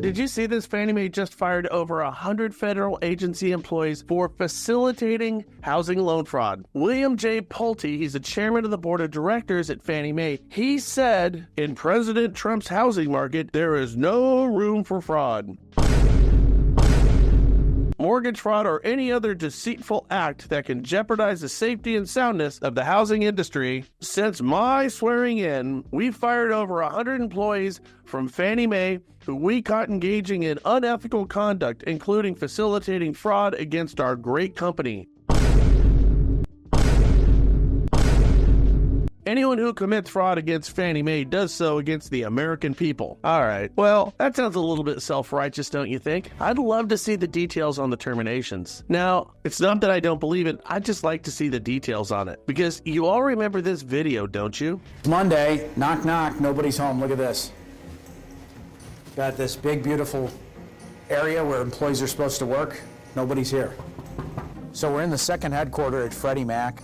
Did you see this? Fannie Mae just fired over 100 federal agency employees for facilitating housing loan fraud. William J. Pulte, he's the chairman of the board of directors at Fannie Mae, he said, in President Trump's housing market, there is no room for fraud. Mortgage fraud or any other deceitful act that can jeopardize the safety and soundness of the housing industry. Since my swearing in, we've fired over 100 employees from Fannie Mae who we caught engaging in unethical conduct, including facilitating fraud against our great company. Anyone who commits fraud against Fannie Mae does so against the American people. All right, well, that sounds a little bit self-righteous, don't you think? I'd love to see the details on the terminations. Now, it's not that I don't believe it, I'd just like to see the details on it. Because you all remember this video, don't you? Monday, knock, knock, nobody's home. Look at this. Got this big, beautiful area where employees are supposed to work. Nobody's here. So we're in the second headquarters at Freddie Mac.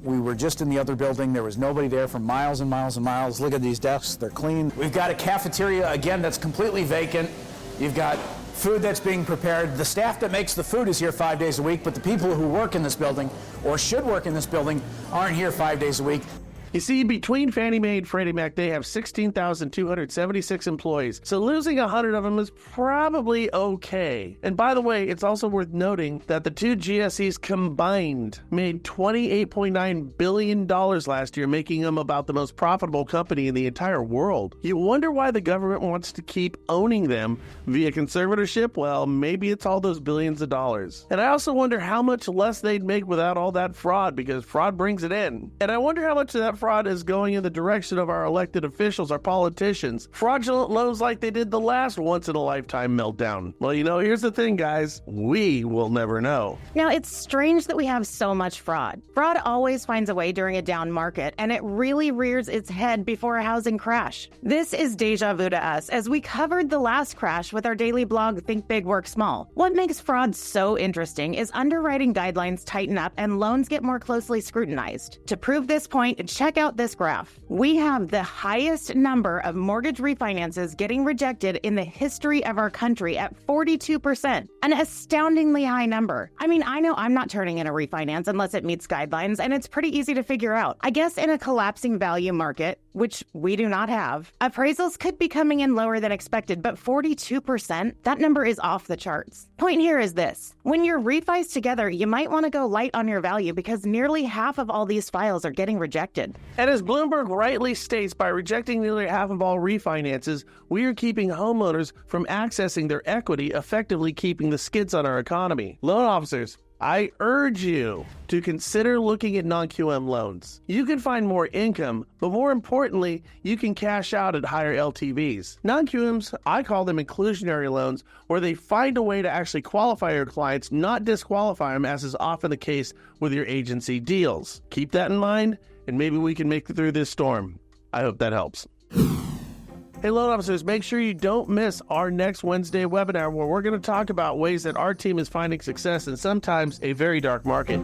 We were just in the other building. There was nobody there for miles and miles and miles. Look at these desks, they're clean. We've got a cafeteria, again, that's completely vacant. You've got food that's being prepared. The staff that makes the food is here 5 days a week, but the people who work in this building, or should work in this building, aren't here 5 days a week. You see, between Fannie Mae and Freddie Mac, they have 16,276 employees, so losing 100 of them is probably okay. And by the way, it's also worth noting that the two GSEs combined made $28.9 billion last year, making them about the most profitable company in the entire world. You wonder why the government wants to keep owning them via conservatorship? Well, maybe it's all those billions of dollars. And I also wonder how much less they'd make without all that fraud, because fraud brings it in. And I wonder how much of that fraud is going in the direction of our elected officials, our politicians. Fraudulent loans like they did the last once-in-a-lifetime meltdown. Well, you know, here's the thing, guys. We will never know. Now, it's strange that we have so much fraud. Fraud always finds a way during a down market, and it really rears its head before a housing crash. This is deja vu to us, as we covered the last crash with our daily blog, Think Big, Work Small. What makes fraud so interesting is underwriting guidelines tighten up and loans get more closely scrutinized. To prove this point, check out this graph. We have the highest number of mortgage refinances getting rejected in the history of our country at 42%, an astoundingly high number. I mean, I know I'm not turning in a refinance unless it meets guidelines, and it's pretty easy to figure out. I guess in a collapsing value market, which we do not have, appraisals could be coming in lower than expected, but 42%, that number is off the charts. Point here is this. When you're refis together, you might want to go light on your value because nearly half of all these files are getting rejected. And as Bloomberg rightly states, by rejecting nearly half of all refinances, we are keeping homeowners from accessing their equity, effectively keeping the skids on our economy. Loan officers, I urge you to consider looking at non-QM loans. You can find more income, but more importantly, you can cash out at higher LTVs. Non-QMs, I call them inclusionary loans, where they find a way to actually qualify your clients, not disqualify them, as is often the case with your agency deals. Keep that in mind, and maybe we can make it through this storm. I hope that helps. Hey, loan officers, make sure you don't miss our next Wednesday webinar, where we're going to talk about ways that our team is finding success in sometimes a very dark market.